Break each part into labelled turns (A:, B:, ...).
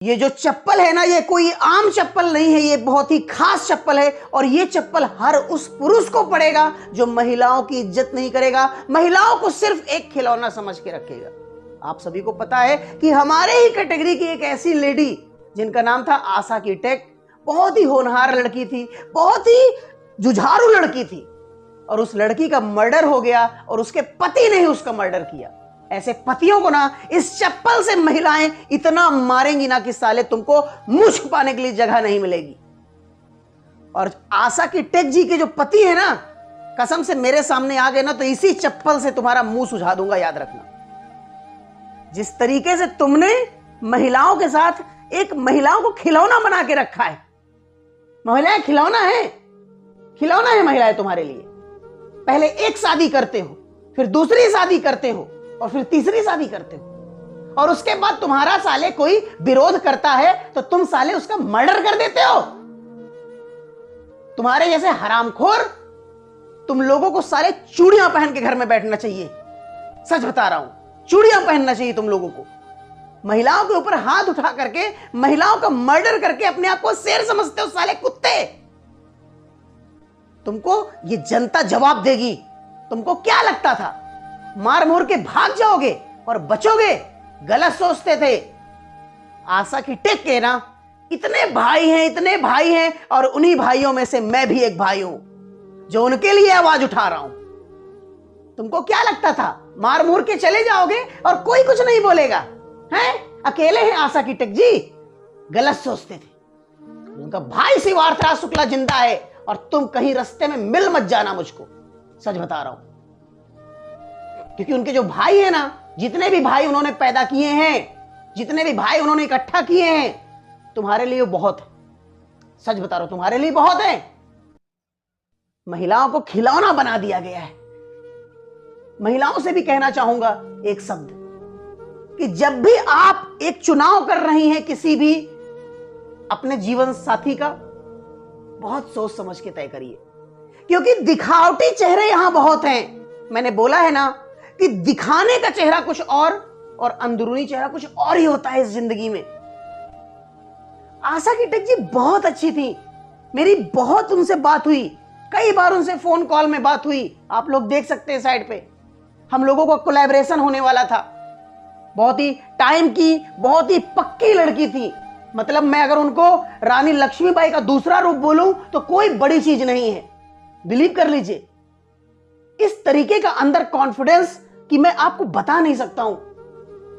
A: ये जो चप्पल है ना, ये कोई आम चप्पल नहीं है, ये बहुत ही खास चप्पल है। और ये चप्पल हर उस पुरुष को पड़ेगा जो महिलाओं की इज्जत नहीं करेगा, महिलाओं को सिर्फ एक खिलौना समझ के रखेगा। आप सभी को पता है कि हमारे ही कैटेगरी की एक ऐसी लेडी जिनका नाम था आशा की टेक, बहुत ही होनहार लड़की थी, बहुत ही जुझारू लड़की थी, और उस लड़की का मर्डर हो गया और उसके पति ने ही उसका मर्डर किया। ऐसे पतियों को ना इस चप्पल से महिलाएं इतना मारेंगी ना कि साले तुमको मुंह छुपाने के लिए जगह नहीं मिलेगी। और आशा की टेक जी के जो पति है ना, कसम से मेरे सामने आ गए ना तो इसी चप्पल से तुम्हारा मुंह सुझा दूंगा, याद रखना। जिस तरीके से तुमने महिलाओं के साथ एक महिलाओं को खिलौना बना के रखा है, महिलाएं खिलौना है, खिलौना है महिलाएं तुम्हारे लिए। पहले एक शादी करते हो, फिर दूसरी शादी करते हो, और फिर तीसरी शादी करते हो, और उसके बाद तुम्हारा साले कोई विरोध करता है तो तुम साले उसका मर्डर कर देते हो। तुम्हारे जैसे हरामखोर तुम लोगों को साले चूड़ियां पहन के घर में बैठना चाहिए। सच बता रहा हूं, चूड़ियां पहनना चाहिए तुम लोगों को। महिलाओं के ऊपर हाथ उठा करके, महिलाओं का मर्डर करके अपने आप को शेर समझते हो साले कुत्ते। तुमको ये जनता जवाब देगी। तुमको क्या लगता था मार मोर के भाग जाओगे और बचोगे? गलत सोचते थे। आशा की टेक के ना इतने भाई हैं, इतने भाई हैं, और उन्हीं भाइयों में से मैं भी एक भाई हूं जो उनके लिए आवाज उठा रहा हूं। तुमको क्या लगता था मार मोर के चले जाओगे और कोई कुछ नहीं बोलेगा? हैं? अकेले हैं आशा की टेक जी? गलत सोचते थे। उनका भाई शिवार्थरा शुक्ला जिंदा है और तुम कहीं रास्ते में मिल मत जाना मुझको। सच बता रहा हूं, क्योंकि उनके जो भाई है ना, जितने भी भाई उन्होंने पैदा किए हैं, जितने भी भाई उन्होंने इकट्ठा किए हैं, तुम्हारे लिए बहुत है। सच बता रहा हूं, तुम्हारे लिए बहुत है। महिलाओं को खिलौना बना दिया गया है। महिलाओं से भी कहना चाहूंगा एक शब्द, कि जब भी आप एक चुनाव कर रही हैं किसी भी अपने जीवन साथी का, बहुत सोच समझ के तय करिए, क्योंकि दिखावटी चेहरे यहां बहुत हैं। मैंने बोला है ना कि दिखाने का चेहरा कुछ और अंदरूनी चेहरा कुछ और ही होता है इस जिंदगी में। आशा की टेक जी बहुत अच्छी थी, मेरी बहुत उनसे बात हुई, कई बार उनसे फोन कॉल में बात हुई। आप लोग देख सकते हैं साइड पे, हम लोगों का कोलैबोरेशन होने वाला था। बहुत ही टाइम की, बहुत ही पक्की लड़की थी। मतलब मैं अगर उनको रानी लक्ष्मीबाई का दूसरा रूप बोलूं तो कोई बड़ी चीज नहीं है, बिलीव कर लीजिए। इस तरीके का अंदर कॉन्फिडेंस कि मैं आपको बता नहीं सकता हूं।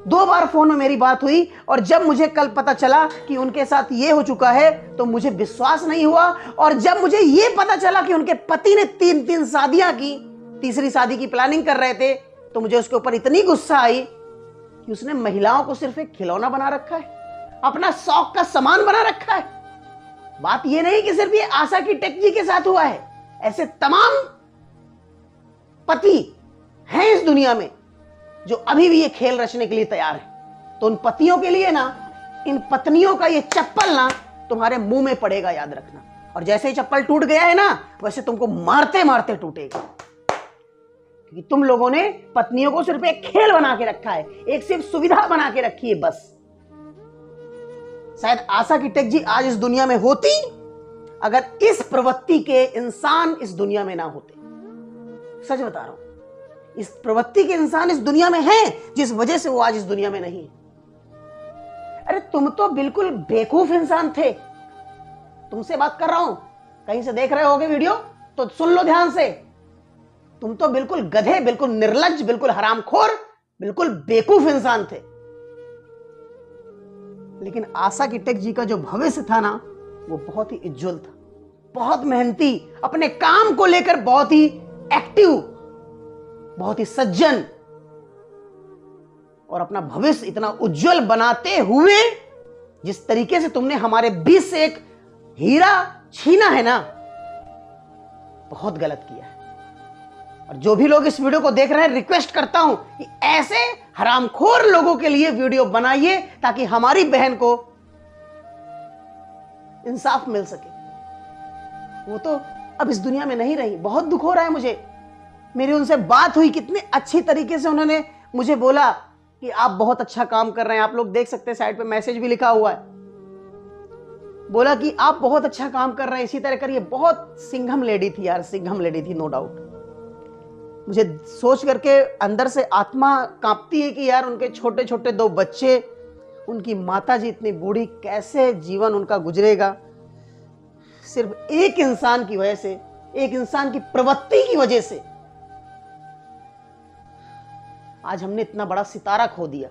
A: 2 बार फोन में मेरी बात हुई, और जब मुझे कल पता चला कि उनके साथ ये हो चुका है तो मुझे विश्वास नहीं हुआ। और जब मुझे ये पता चला कि उनके पति ने 3 शादियां की, तीसरी शादी की प्लानिंग कर रहे थे, तो मुझे उसके ऊपर इतनी गुस्सा आई कि उसने महिलाओं को सिर्फ एक खिलौना बना रखा है, अपना शौक का सामान बना रखा है। बात ये नहीं कि सिर्फ ये आशा की टेक जी के साथ हुआ है, ऐसे तमाम पति हैं इस दुनिया में जो अभी भी ये खेल रचने के लिए तैयार है। तो उन पतियों के लिए ना, इन पत्नियों का ये चप्पल ना तुम्हारे मुंह में पड़ेगा, याद रखना। और जैसे ही चप्पल टूट गया है ना, वैसे तुमको मारते मारते टूटेगा, क्योंकि तुम लोगों ने पत्नियों को सिर्फ एक खेल बना के रखा है, एक सिर्फ सुविधा बना के रखी है बस। शायद आशा की टेक जी आज इस दुनिया में होती अगर इस प्रवृत्ति के इंसान इस दुनिया में ना होते। सच बता रहा हूं, इस प्रवृत्ति के इंसान इस दुनिया में हैं, जिस वजह से वो आज इस दुनिया में नहीं है। अरे तुम तो बिल्कुल बेवकूफ इंसान थे। तुमसे बात कर रहा हूं, कहीं से देख रहे होगे वीडियो तो सुन लो ध्यान से। तुम तो बिल्कुल गधे, बिल्कुल निर्लज्ज, बिल्कुल हरामखोर, बिल्कुल बेवकूफ इंसान थे। लेकिन आशा की टेक जी का जो भविष्य था ना, वो बहुत ही उज्जवल था, बहुत मेहनती, अपने काम को लेकर बहुत ही एक्टिव, बहुत ही सज्जन, और अपना भविष्य इतना उज्जवल बनाते हुए जिस तरीके से तुमने हमारे बीच से एक हीरा छीना है ना, बहुत गलत किया है। और जो भी लोग इस वीडियो को देख रहे हैं, रिक्वेस्ट करता हूं कि ऐसे हरामखोर लोगों के लिए वीडियो बनाइए ताकि हमारी बहन को इंसाफ मिल सके। वो तो अब इस दुनिया में नहीं रही, बहुत दुख हो रहा है मुझे। मेरी उनसे बात हुई, कितने अच्छी तरीके से उन्होंने मुझे बोला कि आप बहुत अच्छा काम कर रहे हैं। आप लोग देख सकते हैं साइड पे मैसेज भी लिखा हुआ है। बोला कि आप बहुत अच्छा काम कर रहे हैं, इसी तरह करिए। बहुत सिंघम लेडी थी यार, सिंघम लेडी थी, नो डाउट। मुझे सोच करके अंदर से आत्मा कांपती है कि यार उनके छोटे छोटे 2 बच्चे, उनकी माता जी इतनी बूढ़ी, कैसे जीवन उनका गुजरेगा सिर्फ एक इंसान की वजह से, एक इंसान की प्रवृत्ति की वजह से। आज हमने इतना बड़ा सितारा खो दिया।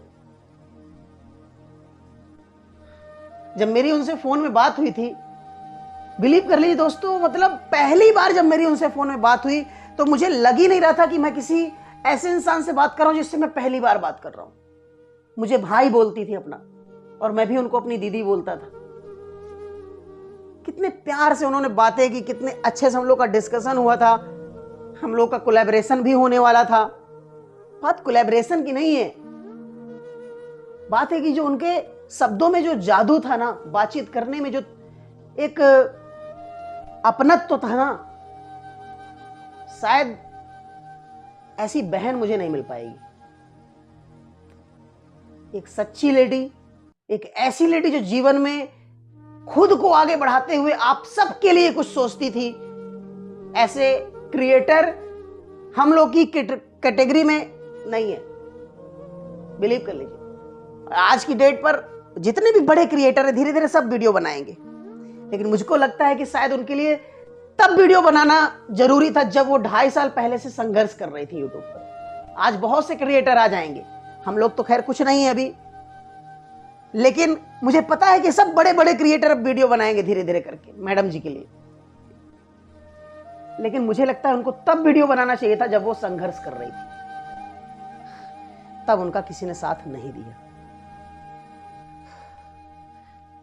A: जब मेरी उनसे फोन में बात हुई थी, बिलीव कर लीजिए दोस्तों, मतलब पहली बार जब मेरी उनसे फोन में बात हुई तो मुझे लग ही नहीं रहा था कि मैं किसी ऐसे इंसान से बात कर रहा हूं जिससे मैं पहली बार बात कर रहा हूं। मुझे भाई बोलती थी अपना, और मैं भी उनको अपनी दीदी बोलता था। कितने प्यार से उन्होंने बातें की, कितने अच्छे से हम लोग का डिस्कशन हुआ था। हम लोग का कोलैबोरेशन भी होने वाला था। बात कोलैबोरेशन की नहीं है, बात है कि जो उनके शब्दों में जो जादू था ना, बातचीत करने में जो एक अपनत्व था ना, शायद ऐसी बहन मुझे नहीं मिल पाएगी। एक सच्ची लेडी, एक ऐसी लेडी जो जीवन में खुद को आगे बढ़ाते हुए आप सबके लिए कुछ सोचती थी। ऐसे क्रिएटर हम लोग की कैटेगरी में नहीं है, बिलीव कर लीजिए। आज की डेट पर जितने भी बड़े क्रिएटर हैं धीरे धीरे सब वीडियो बनाएंगे, लेकिन मुझको लगता है कि शायद उनके लिए तब वीडियो बनाना जरूरी था जब वो 2.5 साल पहले से संघर्ष कर रही थी यूट्यूब पर। आज बहुत से क्रिएटर आ जाएंगे, हम लोग तो खैर कुछ नहीं है अभी, लेकिन मुझे पता है कि सब बड़े बड़े क्रिएटर अब वीडियो बनाएंगे धीरे धीरे करके मैडम जी के लिए। लेकिन मुझे लगता है उनको तब वीडियो बनाना चाहिए था जब वो संघर्ष कर रही थी, तब उनका किसी ने साथ नहीं दिया।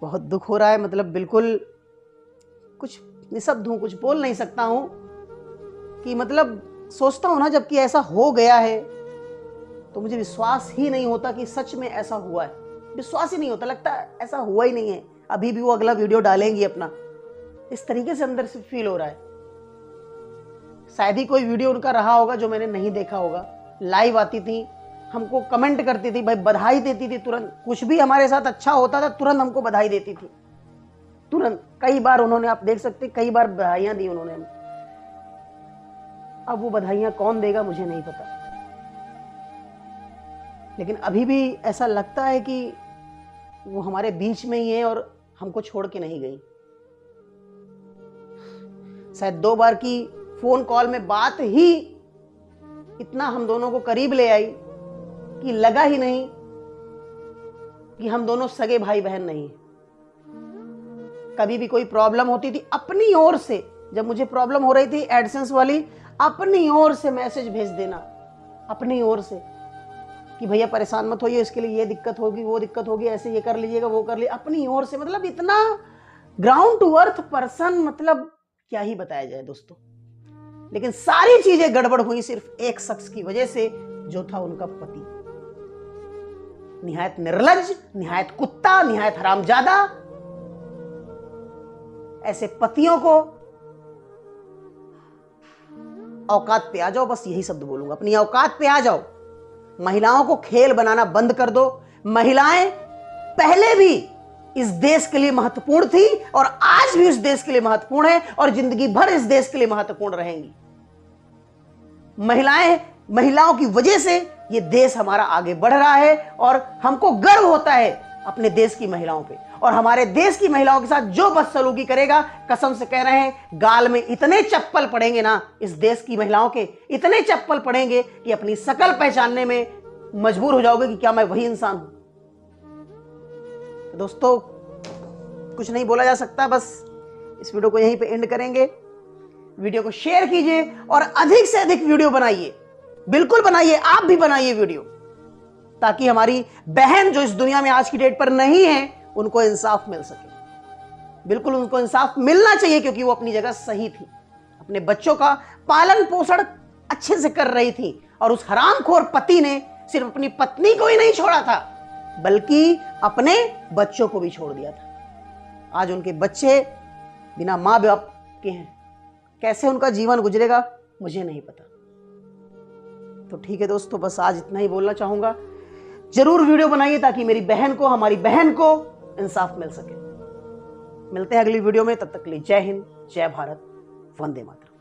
A: बहुत दुख हो रहा है, मतलब बिल्कुल कुछ निशब्द हूं, कुछ बोल नहीं सकता हूं कि मतलब सोचता हूं ना, जबकि ऐसा हो गया है तो मुझे विश्वास ही नहीं होता कि सच में ऐसा हुआ है। विश्वास ही नहीं होता, लगता है ऐसा हुआ ही नहीं है। अभी भी वो अगला वीडियो डालेंगी अपना, इस तरीके से अंदर से फील हो रहा है। शायद ही कोई वीडियो उनका रहा होगा जो मैंने नहीं देखा होगा। लाइव आती थी, हमको कमेंट करती थी, भाई बधाई देती थी तुरंत। कुछ भी हमारे साथ अच्छा होता था तुरंत हमको बधाई देती थी, तुरंत। कई बार उन्होंने, आप देख सकते, कई बार बधाइयां दी उन्होंने हमको। अब वो बधाइयां कौन देगा मुझे नहीं पता, लेकिन अभी भी ऐसा लगता है कि वो हमारे बीच में ही है और हमको छोड़ के नहीं गई। शायद 2 बार की फोन कॉल में बात ही इतना हम दोनों को करीब ले आई कि लगा ही नहीं कि हम दोनों सगे भाई बहन नहीं। कभी भी कोई प्रॉब्लम होती थी अपनी ओर से, जब मुझे प्रॉब्लम हो रही थी एडसेंस वाली, अपनी ओर से मैसेज भेज देना, अपनी ओर से कि भैया परेशान मत होइए, इसके लिए ये दिक्कत होगी, वो दिक्कत होगी, ऐसे ये कर लीजिएगा, वो कर लीजिए, अपनी ओर से। मतलब इतना ग्राउंड टू अर्थ पर्सन, मतलब क्या ही बताया जाए दोस्तों। लेकिन सारी चीजें गड़बड़ हुई सिर्फ एक शख्स की वजह से, जो था उनका पति। निहायत निर्लज्ज, निहायत कुत्ता, निहायत हरामजादा। ऐसे पतियों को औकात पे आ जाओ, बस यही शब्द बोलूंगा, अपनी औकात पे आ जाओ। महिलाओं को खेल बनाना बंद कर दो। महिलाएं पहले भी इस देश के लिए महत्वपूर्ण थी और आज भी इस देश के लिए महत्वपूर्ण है और जिंदगी भर इस देश के लिए महत्वपूर्ण रहेंगी। महिलाओं की वजह से ये देश हमारा आगे बढ़ रहा है और हमको गर्व होता है अपने देश की महिलाओं पे। और हमारे देश की महिलाओं के साथ जो बदसलूकी करेगा, कसम से कह रहे हैं, गाल में इतने चप्पल पड़ेंगे ना, इस देश की महिलाओं के इतने चप्पल पड़ेंगे कि अपनी शकल पहचानने में मजबूर हो जाओगे कि क्या मैं वही इंसान हूं। दोस्तों कुछ नहीं बोला जा सकता, बस इस वीडियो को यहीं पे एंड करेंगे। वीडियो को शेयर कीजिए और अधिक से अधिक वीडियो बनाइए, बिल्कुल बनाइए, आप भी बनाइए वीडियो, ताकि हमारी बहन जो इस दुनिया में आज की डेट पर नहीं है उनको इंसाफ मिल सके। बिल्कुल उनको इंसाफ मिलना चाहिए, क्योंकि वो अपनी जगह सही थी, अपने बच्चों का पालन पोषण अच्छे से कर रही थी। और उस हरामखोर पति ने सिर्फ अपनी पत्नी को ही नहीं छोड़ा था, बल्कि अपने बच्चों को भी छोड़ दिया था। आज उनके बच्चे बिना माँ बाप के हैं, कैसे उनका जीवन गुजरेगा मुझे नहीं पता। तो ठीक है दोस्तों, बस आज इतना ही बोलना चाहूंगा। जरूर वीडियो बनाइए ताकि मेरी बहन को, हमारी बहन को इंसाफ मिल सके। मिलते हैं अगली वीडियो में, तब तक के लिए जय हिंद, जय भारत, वंदे मातरम।